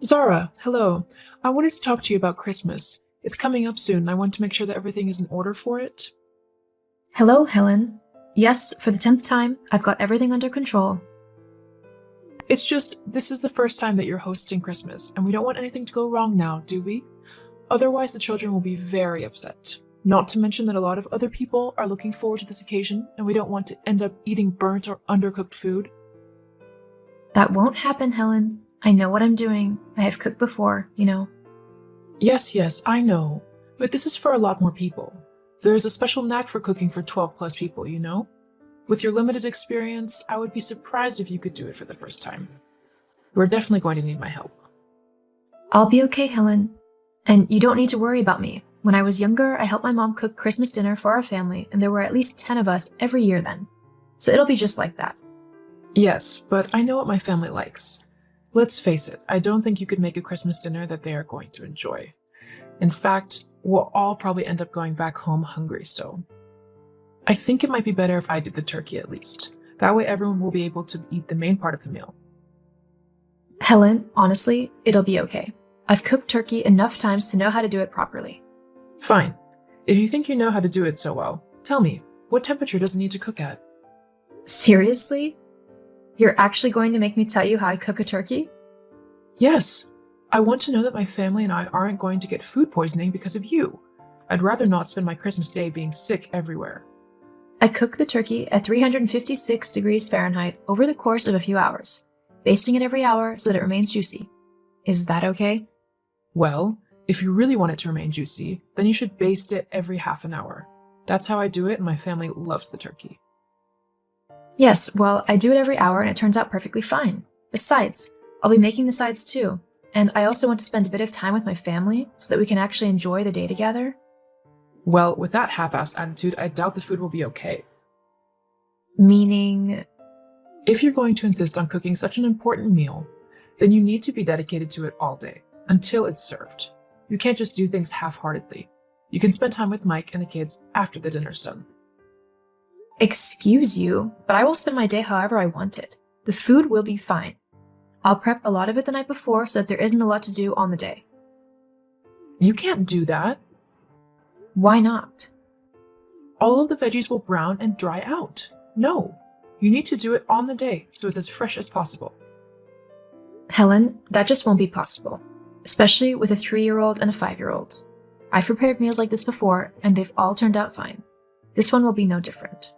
Zara, hello. I wanted to talk to you about Christmas. It's coming up soon, and I want to make sure that everything is in order for it. Hello, Helen. Yes, for the 10th time, I've got everything under control. It's just, this is the first time that you're hosting Christmas, and we don't want anything to go wrong now, do we? Otherwise, the children will be very upset. Not to mention that a lot of other people are looking forward to this occasion, and we don't want to end up eating burnt or undercooked food. That won't happen, Helen. I know what I'm doing. I have cooked before. Yes, I know. But this is for a lot more people. There is a special knack for cooking for 12 plus people. With your limited experience, I would be surprised if you could do it for the first time. We're definitely going to need my help. I'll be okay, Helen. And you don't need to worry about me. When I was younger, I helped my mom cook Christmas dinner for our family, and there were at least 10 of us every year then. So it'll be just like that. Yes, but I know what my family likes. Let's face it, I don't think you could make a Christmas dinner that they are going to enjoy. In fact, we'll all probably end up going back home hungry still. I think it might be better if I did the turkey at least. That way everyone will be able to eat the main part of the meal. Helen, honestly, it'll be okay. I've cooked turkey enough times to know how to do it properly. Fine. If you think you know how to do it so well, tell me, what temperature does it need to cook at? Seriously? You're actually going to make me tell you how I cook a turkey? Yes. I want to know that my family and I aren't going to get food poisoning because of you. I'd rather not spend my Christmas day being sick everywhere. I cook the turkey at 356 degrees Fahrenheit over the course of a few hours, basting it every hour so that it remains juicy. Is that okay? Well, if you really want it to remain juicy, then you should baste it every half an hour. That's how I do it, and my family loves the turkey. Yes, well, I do it every hour and it turns out perfectly fine. Besides, I'll be making the sides too, and I also want to spend a bit of time with my family so that we can actually enjoy the day together. Well, with that half-assed attitude, I doubt the food will be okay. Meaning, If you're going to insist on cooking such an important meal, then you need to be dedicated to it all day, until it's served. You can't just do things half-heartedly. You can spend time with Mike and the kids after the dinner's done. excuse you, but I will spend my day however I want it. The food will be fine. I'll prep a lot of it the night before so that there isn't a lot to do on the day. You can't do that. Why not? All of the veggies will brown and dry out. No, you need to do it on the day so it's as fresh as possible. Helen, that just won't be possible, especially with a 3-year-old and a 5-year-old. I've prepared meals like this before, and they've all turned out fine. This one will be no different.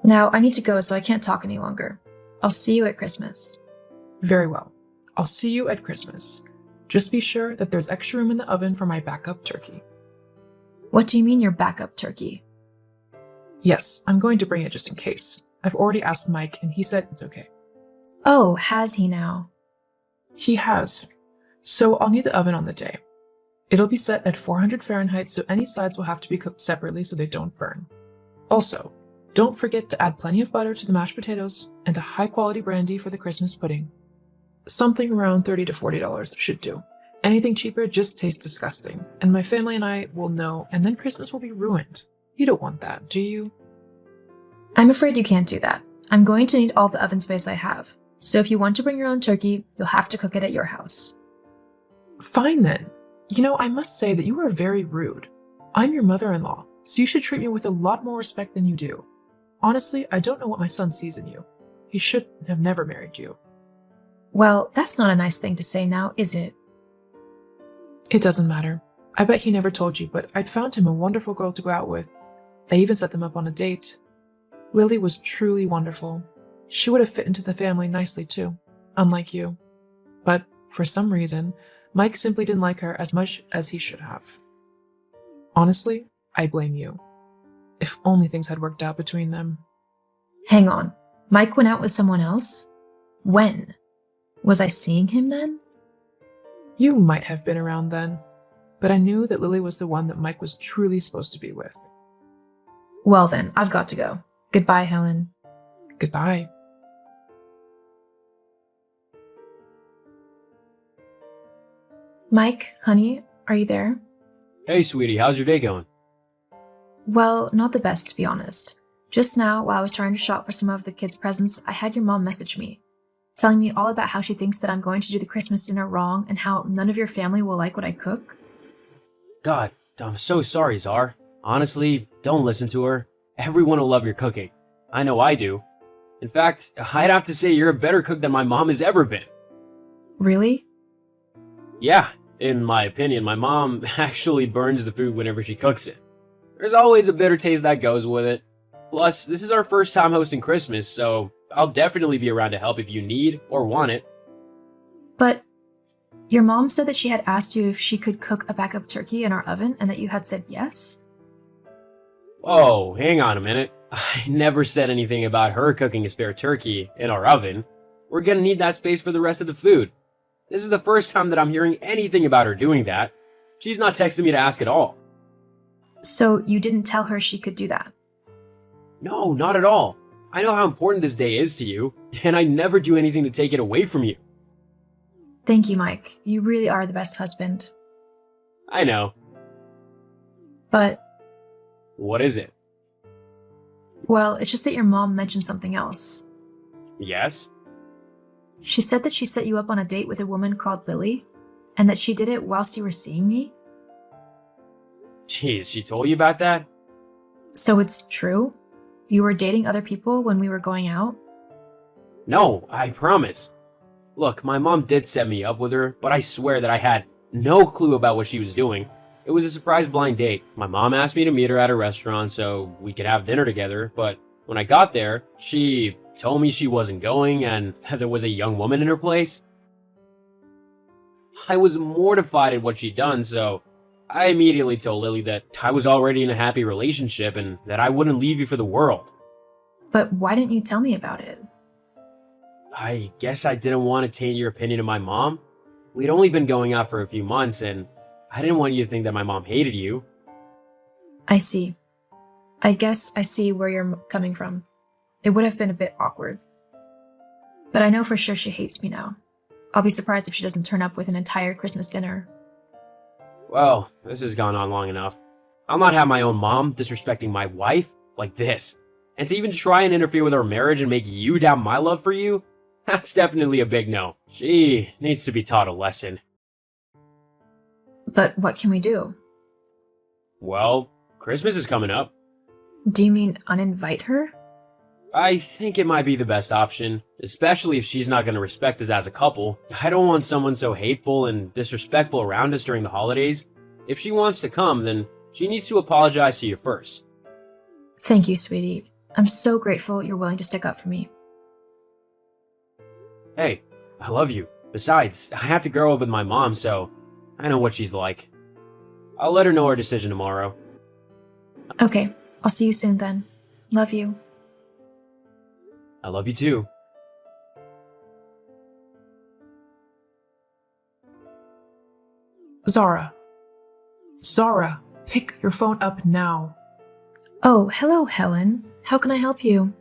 Now, I need to go, so I can't talk any longer. I'll see you at Christmas. Very well. I'll see you at Christmas. Just be sure that there's extra room in the oven for my backup turkey. What do you mean your backup turkey? Yes, I'm going to bring it just in case. I've already asked Mike, and he said it's okay. Oh, has he now? He has. So I'll need the oven on the day. It'll be set at 400 Fahrenheit, so any sides will have to be cooked separately so they don't burn. Also, don't forget to add plenty of butter to the mashed potatoes and a high-quality brandy for the Christmas pudding. Something around $30 to $40 should do. Anything cheaper just tastes disgusting, and my family and I will know, and then Christmas will be ruined. You don't want that, do you? I'm afraid you can't do that. I'm going to need all the oven space I have. So if you want to bring your own turkey, you'll have to cook it at your house. Fine then. I must say that you are very rude. I'm your mother-in-law, so you should treat me with a lot more respect than you do. Honestly, I don't know what my son sees in you. He should have never married you. Well, that's not a nice thing to say now, is it? It doesn't matter. I bet he never told you, but I'd found him a wonderful girl to go out with. I even set them up on a date. Lily was truly wonderful. She would have fit into the family nicely too, unlike you. But for some reason, Mike simply didn't like her as much as he should have. Honestly, I blame you. If only things had worked out between them. Hang on. Mike went out with someone else? When? Was I seeing him then? You might have been around then, but I knew that Lily was the one that Mike was truly supposed to be with. Well then, I've got to go. Goodbye, Helen. Goodbye. Mike, honey, are you there? Hey, sweetie, how's your day going? Well, not the best, to be honest. Just now, while I was trying to shop for some of the kids' presents, I had your mom message me. telling me all about how she thinks that I'm going to do the Christmas dinner wrong and how none of your family will like what I cook? God, I'm so sorry, Czar. Honestly, don't listen to her. Everyone will love your cooking. I know I do. In fact, I'd have to say you're a better cook than my mom has ever been. Really? Yeah, in my opinion, my mom actually burns the food whenever she cooks it. There's always a bitter taste that goes with it. Plus, this is our first time hosting Christmas, so I'll definitely be around to help if you need or want it. But your mom said that she had asked you if she could cook a backup turkey in our oven and that you had said yes? Oh, hang on a minute. I never said anything about her cooking a spare turkey in our oven. We're gonna need that space for the rest of the food. This is the first time that I'm hearing anything about her doing that. She's not texting me to ask at all. So you didn't tell her she could do that? No, not at all. I know how important this day is to you, and I never do anything to take it away from you. Thank you, Mike. You really are the best husband. I know. But, What is it? well, it's just that your mom mentioned something else. Yes? She said that she set you up on a date with a woman called Lily, and that she did it whilst you were seeing me? Jeez, she told you about that? So it's true? You were dating other people when we were going out? No, I promise. Look, my mom did set me up with her, but I swear that I had no clue about what she was doing. It was a surprise blind date. My mom asked me to meet her at a restaurant so we could have dinner together, but when I got there, she told me she wasn't going and that there was a young woman in her place. I was mortified at what she'd done, so I immediately told Lily that I was already in a happy relationship and that I wouldn't leave you for the world. But why didn't you tell me about it? I guess I didn't want to taint your opinion of my mom. We'd only been going out for a few months, and I didn't want you to think that my mom hated you. I see. I guess I see where you're coming from. It would have been a bit awkward. But I know for sure she hates me now. I'll be surprised if she doesn't turn up with an entire Christmas dinner. Well, this has gone on long enough. I'll not have my own mom disrespecting my wife like this. And to even try and interfere with our marriage and make you doubt my love for you, that's definitely a big no. She needs to be taught a lesson. But what can we do? Well, Christmas is coming up. Do you mean uninvite her? I think it might be the best option, especially if she's not going to respect us as a couple. I don't want someone so hateful and disrespectful around us during the holidays. If she wants to come, then she needs to apologize to you first. Thank you, sweetie. I'm so grateful you're willing to stick up for me. Hey, I love you. Besides, I have to grow up with my mom, so I know what she's like. I'll let her know her decision tomorrow. Okay, I'll see you soon then. Love you. I love you too. Zara. Zara, pick your phone up now. Oh, hello, Helen. How can I help you?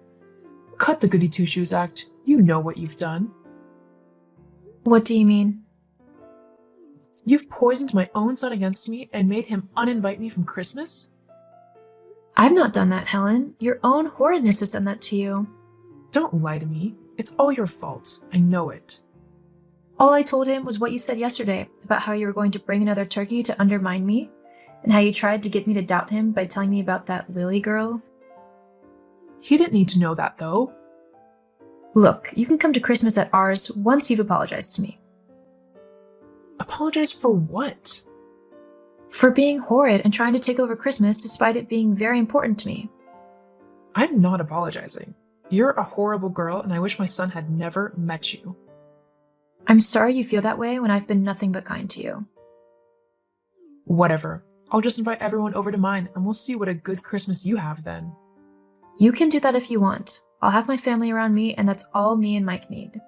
Cut the goody two-shoes act. You know what you've done. What do you mean? You've poisoned my own son against me and made him uninvite me from Christmas? I've not done that, Helen. Your own horridness has done that to you. Don't lie to me. It's all your fault. I know it. All I told him was what you said yesterday about how you were going to bring another turkey to undermine me, and how you tried to get me to doubt him by telling me about that Lily girl. He didn't need to know that, though. Look, you can come to Christmas at ours once you've apologized to me. Apologize for what? For being horrid and trying to take over Christmas despite it being very important to me. I'm not apologizing. You're a horrible girl, and I wish my son had never met you. I'm sorry you feel that way when I've been nothing but kind to you. Whatever. I'll just invite everyone over to mine, and we'll see what a good Christmas you have then. You can do that if you want. I'll have my family around me, and that's all me and Mike need.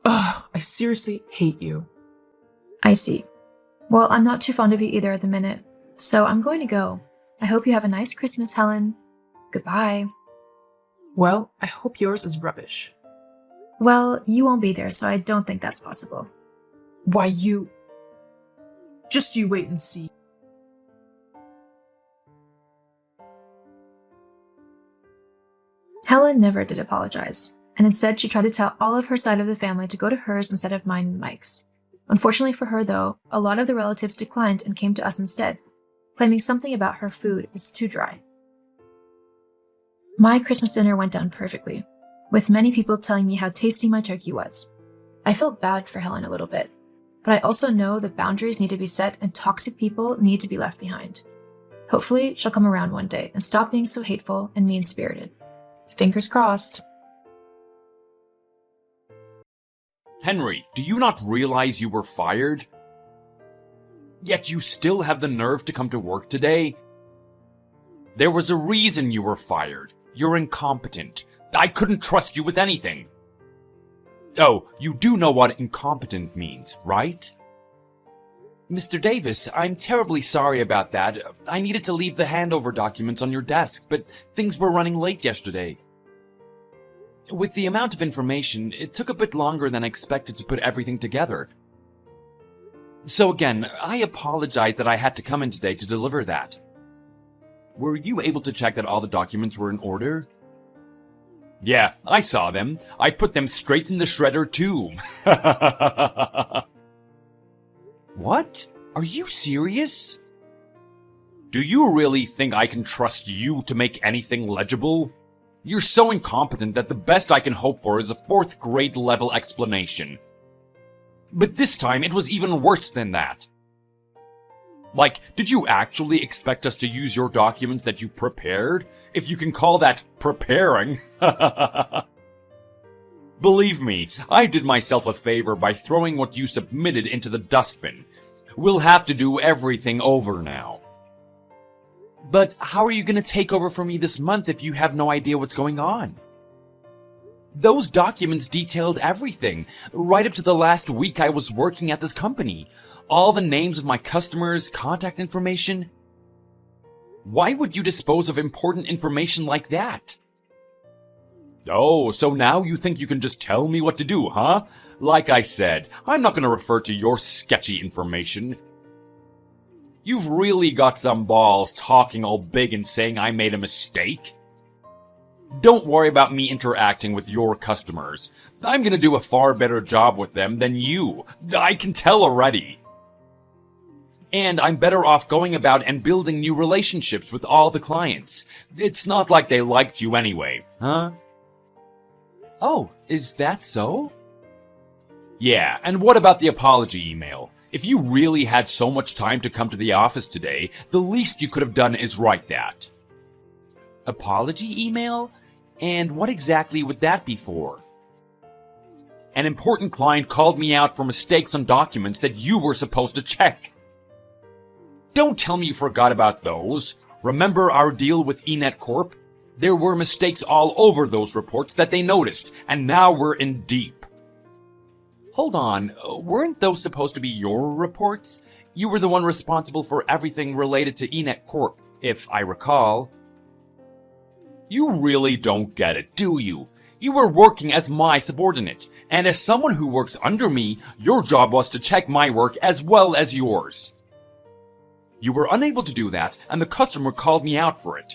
Ugh, I seriously hate you. I see. Well, I'm not too fond of you either at the minute, so I'm going to go. I hope you have a nice Christmas, Helen. Goodbye. Well, I hope yours is rubbish. Well, you won't be there, so I don't think that's possible. Why, you... Just you wait and see. Helen never did apologize, and instead she tried to tell all of her side of the family to go to hers instead of mine and Mike's. Unfortunately for her, though, a lot of the relatives declined and came to us instead, claiming something about her food is too dry. My Christmas dinner went down perfectly, with many people telling me how tasty my turkey was. I felt bad for Helen a little bit, but I also know that boundaries need to be set and toxic people need to be left behind. Hopefully, she'll come around one day and stop being so hateful and mean-spirited. Fingers crossed. Henry, do you not realize you were fired? Yet you still have the nerve to come to work today? There was a reason you were fired. You're incompetent. I couldn't trust you with anything. Oh, you do know what incompetent means, right? Mr. Davis, I'm terribly sorry about that. I needed to leave the handover documents on your desk, but things were running late yesterday. With the amount of information, it took a bit longer than I expected to put everything together. So again, I apologize that I had to come in today to deliver that. Were you able to check that all the documents were in order? Yeah, I saw them. I put them straight in the shredder too. What? Are you serious? Do you really think I can trust you to make anything legible? You're so incompetent that the best I can hope for is a 4th grade level explanation. But this time it was even worse than that. Like, did you actually expect us to use your documents that you prepared? If you can call that preparing. Believe me, I did myself a favor by throwing what you submitted into the dustbin. We'll have to do everything over now. But how are you going to take over for me this month if you have no idea what's going on? Those documents detailed everything, right up to the last week I was working at this company. All the names of my customers, contact information. Why would you dispose of important information like that? Oh, so now you think you can just tell me what to do, huh? Like I said, I'm not going to refer to your sketchy information. You've really got some balls talking all big and saying I made a mistake. Don't worry about me interacting with your customers. I'm going to do a far better job with them than you. I can tell already. And I'm better off going about and building new relationships with all the clients. It's not like they liked you anyway, huh? Oh, is that so? Yeah, and what about the apology email? If you really had so much time to come to the office today, the least you could have done is write that. Apology email? And what exactly would that be for? An important client called me out for mistakes on documents that you were supposed to check. Don't tell me you forgot about those. Remember our deal with eNet Corp? There were mistakes all over those reports that they noticed, and now we're in deep. Hold on, weren't those supposed to be your reports? You were the one responsible for everything related to eNet Corp, if I recall. You really don't get it, do you? You were working as my subordinate, and as someone who works under me, your job was to check my work as well as yours. You were unable to do that, and the customer called me out for it.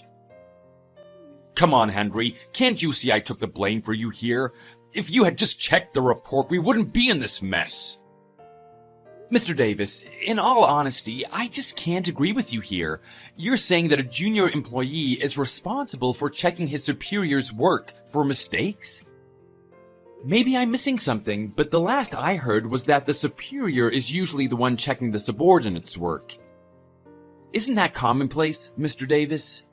Come on, Henry, can't you see I took the blame for you here? If you had just checked the report, we wouldn't be in this mess. Mr. Davis, in all honesty, I just can't agree with you here. You're saying that a junior employee is responsible for checking his superior's work for mistakes? Maybe I'm missing something, but the last I heard was that the superior is usually the one checking the subordinate's work. Isn't that commonplace, Mr. Davis?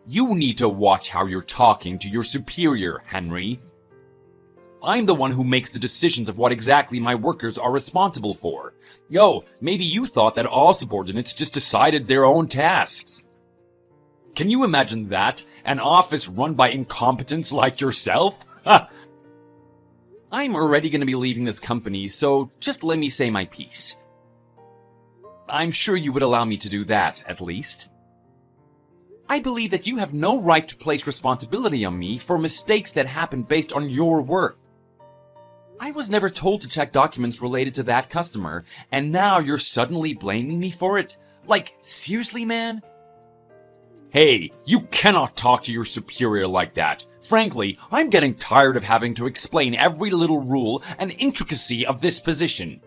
You need to watch how you're talking to your superior, Henry. I'm the one who makes the decisions of what exactly my workers are responsible for. Yo, maybe you thought that all subordinates just decided their own tasks. Can you imagine that? An office run by incompetents like yourself? Ha! I'm already going to be leaving this company, so just let me say my piece. I'm sure you would allow me to do that, at least. I believe that you have no right to place responsibility on me for mistakes that happen based on your work. I was never told to check documents related to that customer, and now you're suddenly blaming me for it? Like, seriously, man? Hey, you cannot talk to your superior like that. Frankly, I'm getting tired of having to explain every little rule and intricacy of this position.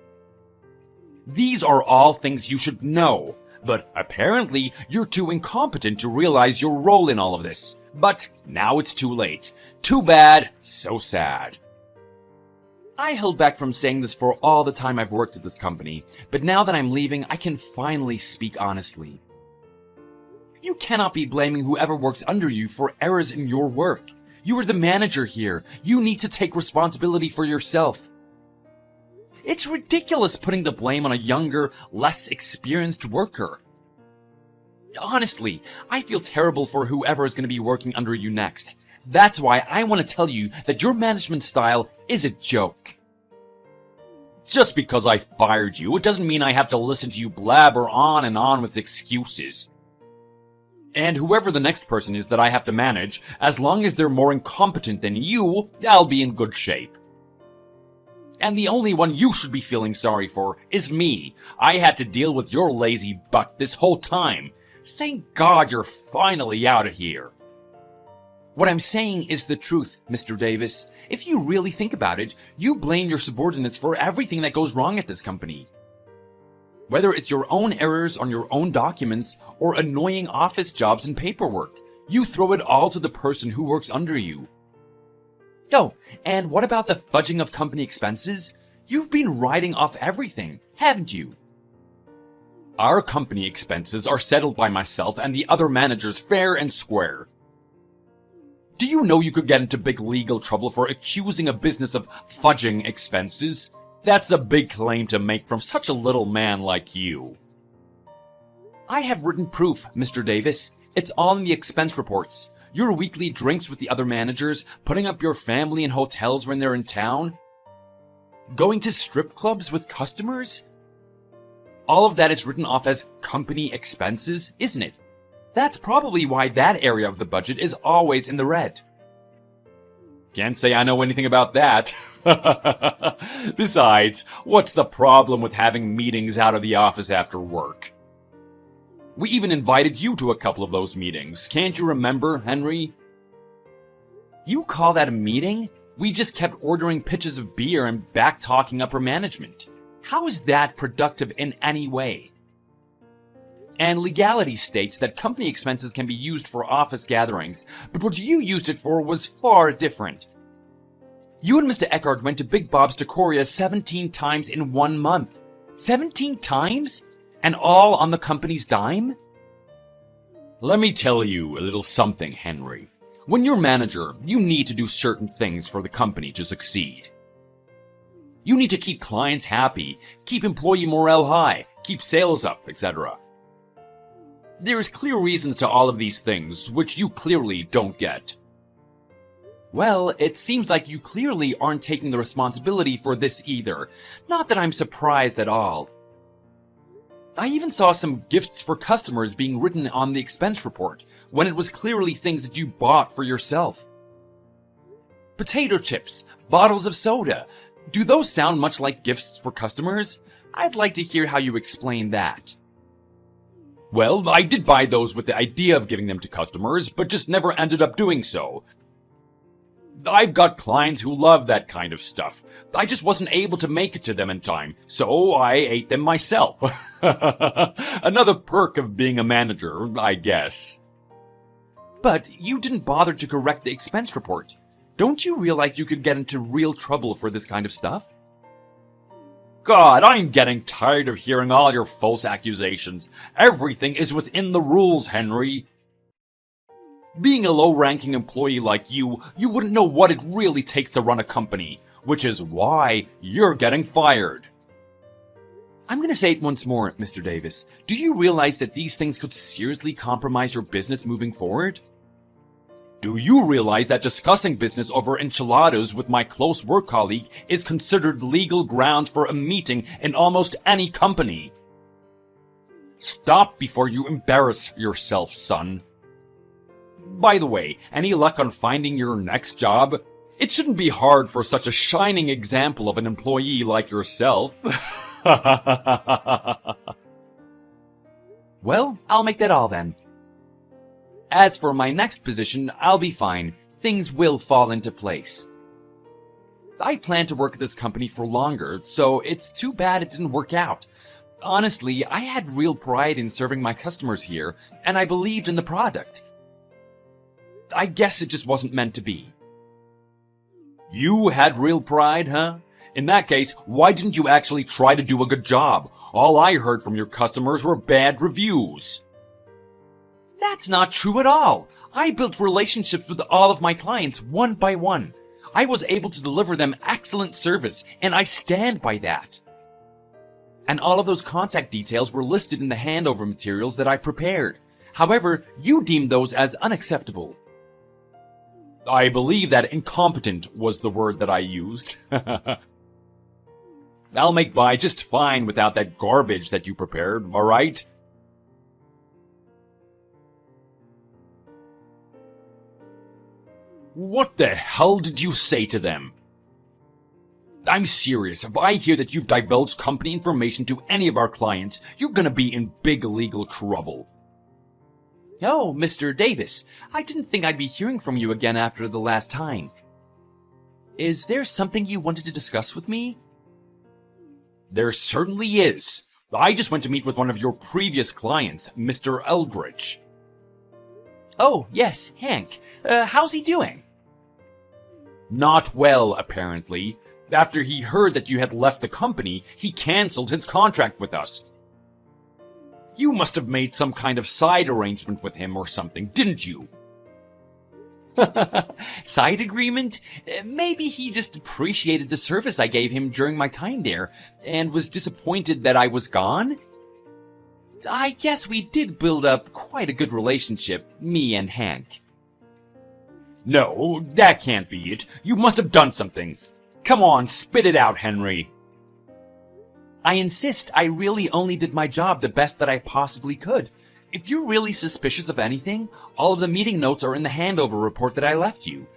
These are all things you should know, but apparently you're too incompetent to realize your role in all of this. But now it's too late. Too bad, so sad. I held back from saying this for all the time I've worked at this company, but now that I'm leaving, I can finally speak honestly. You cannot be blaming whoever works under you for errors in your work. You are the manager here. You need to take responsibility for yourself. It's ridiculous putting the blame on a younger, less experienced worker. Honestly, I feel terrible for whoever is going to be working under you next. That's why I want to tell you that your management style is a joke. Just because I fired you, it doesn't mean I have to listen to you blabber on and on with excuses. And whoever the next person is that I have to manage, as long as they're more incompetent than you, I'll be in good shape. And the only one you should be feeling sorry for is me. I had to deal with your lazy butt this whole time. Thank God you're finally out of here. What I'm saying is the truth, Mr. Davis. If you really think about it, you blame your subordinates for everything that goes wrong at this company. Whether it's your own errors on your own documents or annoying office jobs and paperwork, you throw it all to the person who works under you. Oh, and what about the fudging of company expenses? You've been writing off everything, haven't you? Our company expenses are settled by myself and the other managers fair and square. Do you know you could get into big legal trouble for accusing a business of fudging expenses? That's a big claim to make from such a little man like you. I have written proof, Mr. Davis. It's all in the expense reports. Your weekly drinks with the other managers, putting up your family in hotels when they're in town, going to strip clubs with customers. All of that is written off as company expenses, isn't it? That's probably why that area of the budget is always in the red. Can't say I know anything about that. Besides, what's the problem with having meetings out of the office after work? We even invited you to a couple of those meetings. Can't you remember, Henry? You call that a meeting? We just kept ordering pitchers of beer and back-talking upper management. How is that productive in any way? And legality states that company expenses can be used for office gatherings, but what you used it for was far different. You and Mr. Eckhart went to Big Bob's Decoria 17 times in 1 month. 17 times? And all on the company's dime? Let me tell you a little something, Henry. When you're manager, you need to do certain things for the company to succeed. You need to keep clients happy, keep employee morale high, keep sales up, etc. There's clear reasons to all of these things, which you clearly don't get. Well, it seems like you clearly aren't taking the responsibility for this either. Not that I'm surprised at all. I even saw some gifts for customers being written on the expense report, when it was clearly things that you bought for yourself. Potato chips, bottles of soda. Do those sound much like gifts for customers? I'd like to hear how you explain that. Well, I did buy those with the idea of giving them to customers, but just never ended up doing so. I've got clients who love that kind of stuff. I just wasn't able to make it to them in time, so I ate them myself. Another perk of being a manager, I guess. But you didn't bother to correct the expense report. Don't you realize you could get into real trouble for this kind of stuff? God, I'm getting tired of hearing all your false accusations. Everything is within the rules, Henry. Being a low-ranking employee like you wouldn't know what it really takes to run a company, which is why you're getting fired. I'm going to say it once more, Mr. Davis. Do you realize that these things could seriously compromise your business moving forward? Do you realize that discussing business over enchiladas with my close work colleague is considered legal grounds for a meeting in almost any company? Stop before you embarrass yourself, son. By the way, any luck on finding your next job? It shouldn't be hard for such a shining example of an employee like yourself. Well, I'll make that all then. As for my next position, I'll be fine. things will fall into place. I plan to work at this company for longer, so it's too bad it didn't work out. Honestly, I had real pride in serving my customers here, and I believed in the product. I guess it just wasn't meant to be. You had real pride, huh? In that case, why didn't you actually try to do a good job? All I heard from your customers were bad reviews. That's not true at all. I built relationships with all of my clients one by one. I was able to deliver them excellent service, and I stand by that. And all of those contact details were listed in the handover materials that I prepared. However, you deemed those as unacceptable. I believe that incompetent was the word that I used. I'll make by just fine without that garbage that you prepared, alright? What the hell did you say to them? I'm serious. If I hear that you've divulged company information to any of our clients, you're gonna be in big legal trouble. Oh, Mr. Davis, I didn't think I'd be hearing from you again after the last time. Is there something you wanted to discuss with me? There certainly is. I just went to meet with one of your previous clients, Mr. Eldridge. Oh, yes, Hank. How's he doing? Not well, apparently. After he heard that you had left the company, he canceled his contract with us. You must have made some kind of side arrangement with him or something, didn't you? Side agreement? Maybe he just appreciated the service I gave him during my time there, and was disappointed that I was gone? I guess we did build up quite a good relationship, me and Hank. No, that can't be it. You must have done something. Come on, spit it out, Henry. I insist. I really only did my job the best that I possibly could. If you're really suspicious of anything, all of the meeting notes are in the handover report that I left you.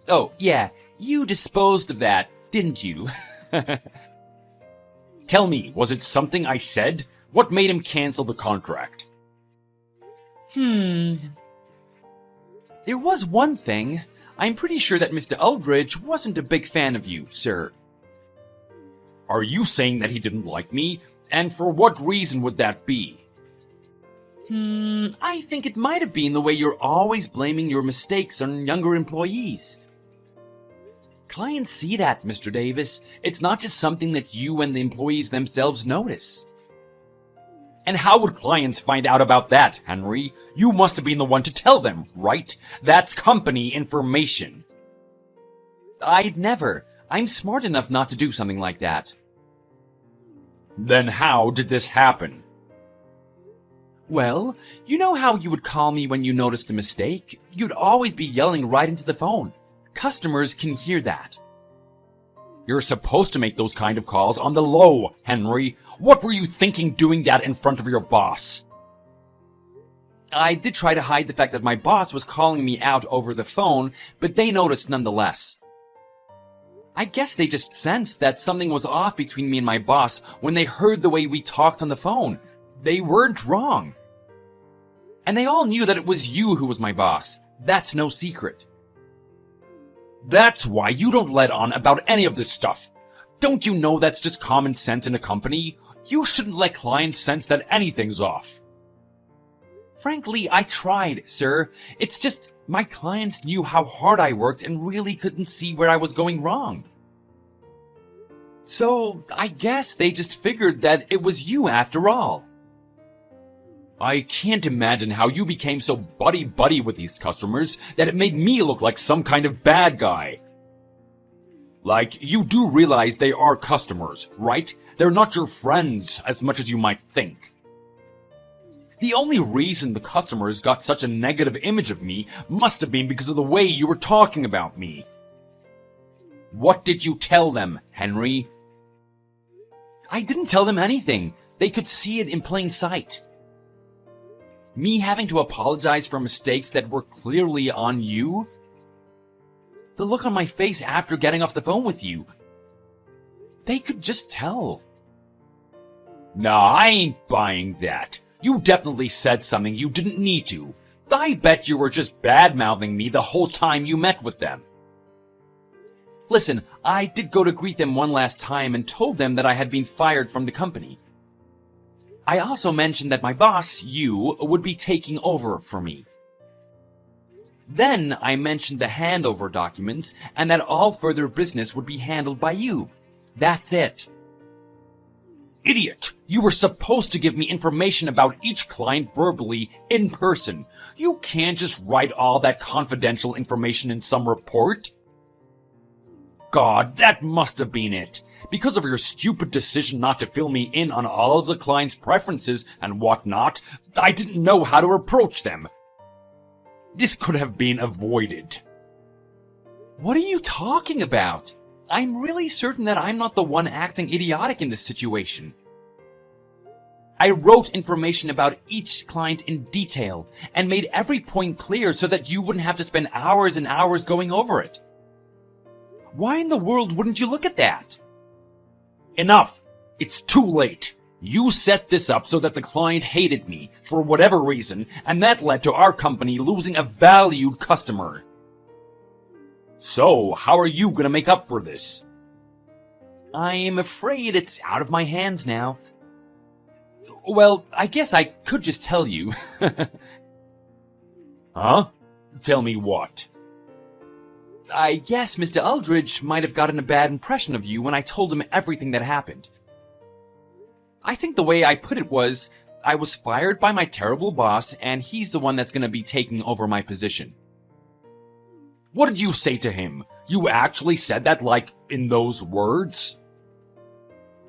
Oh, yeah, you disposed of that, didn't you? Tell me, was it something I said? What made him cancel the contract? There was one thing. I'm pretty sure that Mr. Eldridge wasn't a big fan of you, sir. Are you saying that he didn't like me? And for what reason would that be? I think it might have been the way you're always blaming your mistakes on younger employees. Clients see that, Mr. Davis. It's not just something that you and the employees themselves notice. And how would clients find out about that, Henry? You must have been the one to tell them, right? That's company information. I'd never. I'm smart enough not to do something like that. Then how did this happen? Well, you know how you would call me when you noticed a mistake? You'd always be yelling right into the phone. Customers can hear that. You're supposed to make those kind of calls on the low, Henry. What were you thinking doing that in front of your boss? I did try to hide the fact that my boss was calling me out over the phone, but they noticed nonetheless. I guess they just sensed that something was off between me and my boss when they heard the way we talked on the phone. They weren't wrong. And they all knew that it was you who was my boss. That's no secret. That's why you don't let on about any of this stuff. Don't you know that's just common sense in a company? You shouldn't let clients sense that anything's off. Frankly, I tried, sir. It's just my clients knew how hard I worked and really couldn't see where I was going wrong. So, I guess they just figured that it was you after all. I can't imagine how you became so buddy-buddy with these customers that it made me look like some kind of bad guy. Like, you do realize they are customers, right? They're not your friends as much as you might think. The only reason the customers got such a negative image of me must have been because of the way you were talking about me. What did you tell them, Henry? I didn't tell them anything. They could see it in plain sight. Me having to apologize for mistakes that were clearly on you? The look on my face after getting off the phone with you. They could just tell. Nah, I ain't buying that. You definitely said something you didn't need to. I bet you were just bad-mouthing me the whole time you met with them. Listen, I did go to greet them one last time and told them that I had been fired from the company. I also mentioned that my boss, you, would be taking over for me. Then I mentioned the handover documents and that all further business would be handled by you. That's it. Idiot! You were supposed to give me information about each client verbally, in person. You can't just write all that confidential information in some report. God, that must have been it. Because of your stupid decision not to fill me in on all of the client's preferences and whatnot, I didn't know how to approach them. This could have been avoided. What are you talking about? I'm really certain that I'm not the one acting idiotic in this situation. I wrote information about each client in detail and made every point clear so that you wouldn't have to spend hours and hours going over it. Why in the world wouldn't you look at that? Enough! It's too late. You set this up so that the client hated me, for whatever reason, and that led to our company losing a valued customer. So, how are you gonna make up for this? I'm afraid it's out of my hands now. Well, I guess I could just tell you. Huh? Tell me what? I guess Mr. Aldridge might have gotten a bad impression of you when I told him everything that happened. I think the way I put it was, I was fired by my terrible boss, and he's the one that's going to be taking over my position. What did you say to him? You actually said that, like, in those words?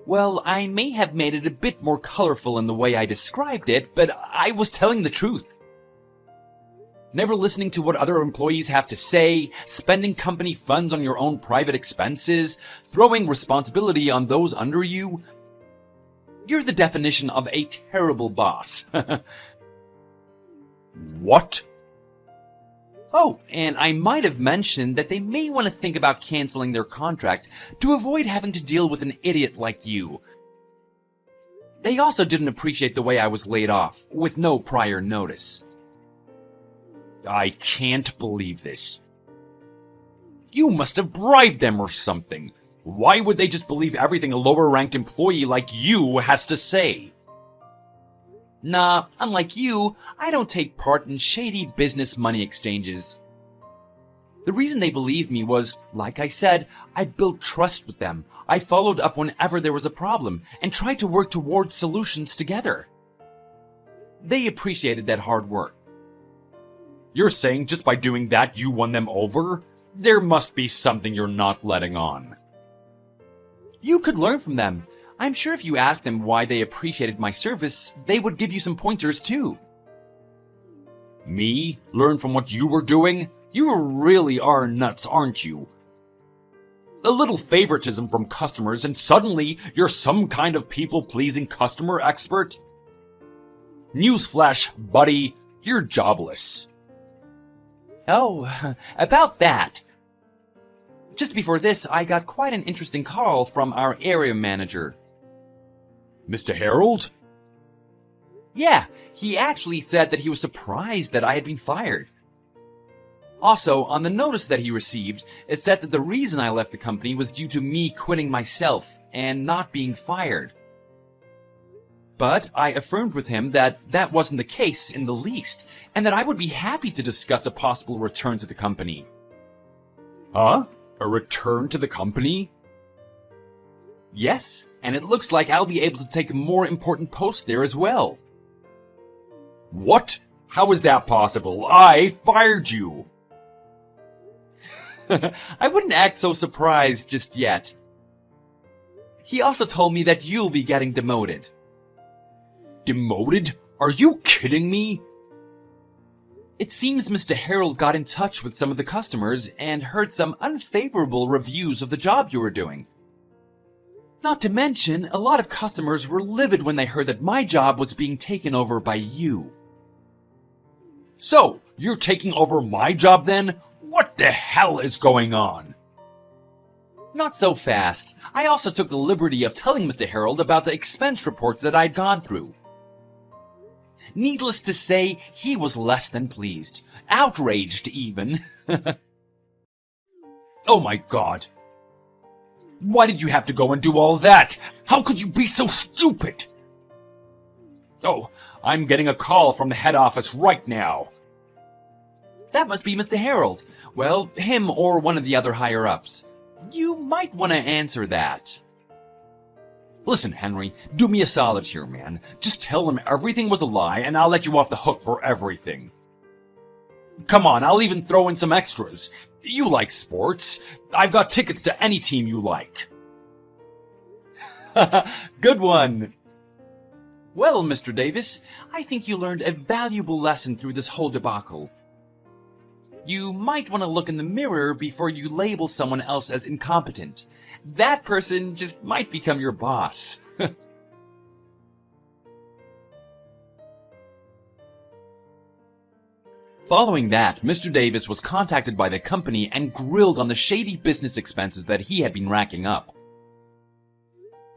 Well, I may have made it a bit more colorful in the way I described it, but I was telling the truth. Never listening to what other employees have to say, spending company funds on your own private expenses, throwing responsibility on those under you. You're the definition of a terrible boss. What? Oh, and I might have mentioned that they may want to think about canceling their contract to avoid having to deal with an idiot like you. They also didn't appreciate the way I was laid off, with no prior notice. I can't believe this. You must have bribed them or something. Why would they just believe everything a lower-ranked employee like you has to say? Nah, unlike you, I don't take part in shady business money exchanges. The reason they believed me was, like I said, I built trust with them. I followed up whenever there was a problem, and tried to work towards solutions together. They appreciated that hard work. You're saying just by doing that you won them over? There must be something you're not letting on. You could learn from them. I'm sure if you asked them why they appreciated my service, they would give you some pointers too. Me? Learn from what you were doing? You really are nuts, aren't you? A little favoritism from customers and suddenly you're some kind of people-pleasing customer expert? Newsflash, buddy, you're jobless. Oh, about that. Just before this, I got quite an interesting call from our area manager. Mr. Harold? Yeah, he actually said that he was surprised that I had been fired. Also, on the notice that he received, it said that the reason I left the company was due to me quitting myself and not being fired. But I affirmed with him that that wasn't the case in the least, and that I would be happy to discuss a possible return to the company. Huh? A return to the company? Yes, and it looks like I'll be able to take a more important post there as well. What? How is that possible? I fired you! I wouldn't act so surprised just yet. He also told me that you'll be getting demoted. Demoted? Are you kidding me? It seems Mr. Harold got in touch with some of the customers and heard some unfavorable reviews of the job you were doing. Not to mention, a lot of customers were livid when they heard that my job was being taken over by you. So, you're taking over my job then? What the hell is going on? Not so fast. I also took the liberty of telling Mr. Harold about the expense reports that I'd gone through. Needless to say, he was less than pleased. Outraged, even. Oh my god. Why did you have to go and do all that? How could you be so stupid? Oh, I'm getting a call from the head office right now. That must be Mr. Harold. Well, him or one of the other higher-ups. You might want to answer that. Listen, Henry, do me a solid here, man. Just tell him everything was a lie, and I'll let you off the hook for everything. Come on, I'll even throw in some extras. You like sports. I've got tickets to any team you like. Good one. Well, Mr. Davis, I think you learned a valuable lesson through this whole debacle. You might want to look in the mirror before you label someone else as incompetent. That person just might become your boss. Following that, Mr. Davis was contacted by the company and grilled on the shady business expenses that he had been racking up.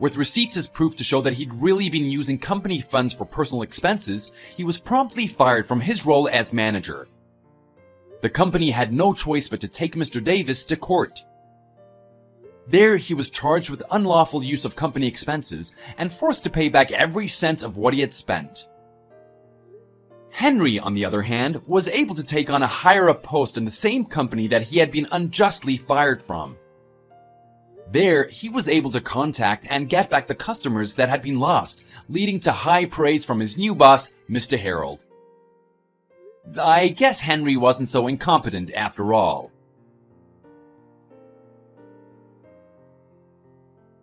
With receipts as proof to show that he'd really been using company funds for personal expenses, he was promptly fired from his role as manager. The company had no choice but to take Mr. Davis to court. There, he was charged with unlawful use of company expenses and forced to pay back every cent of what he had spent. Henry, on the other hand, was able to take on a higher-up post in the same company that he had been unjustly fired from. There, he was able to contact and get back the customers that had been lost, leading to high praise from his new boss, Mr. Harold. I guess Henry wasn't so incompetent after all.